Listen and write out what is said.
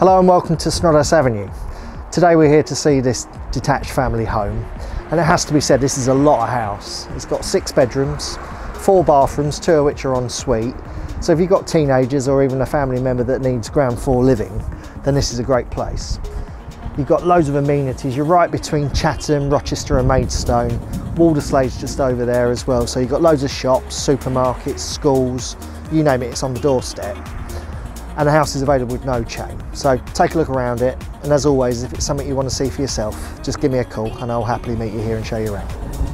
Hello and welcome to Snodhouse Avenue. Today we're here to see this detached family home, and it has to be said this is a lot of house. It's got 6 bedrooms, 4 bathrooms, 2 of which are en suite. So if you've got teenagers or even a family member that needs ground floor living, then this is a great place. You've got loads of amenities. You're right between Chatham, Rochester and Maidstone. Walderslade's just over there as well. So you've got loads of shops, supermarkets, schools, you name it, it's on the doorstep. And the house is available with no chain. So take a look around it. And as always, if it's something you want to see for yourself, just give me a call and I'll happily meet you here and show you around.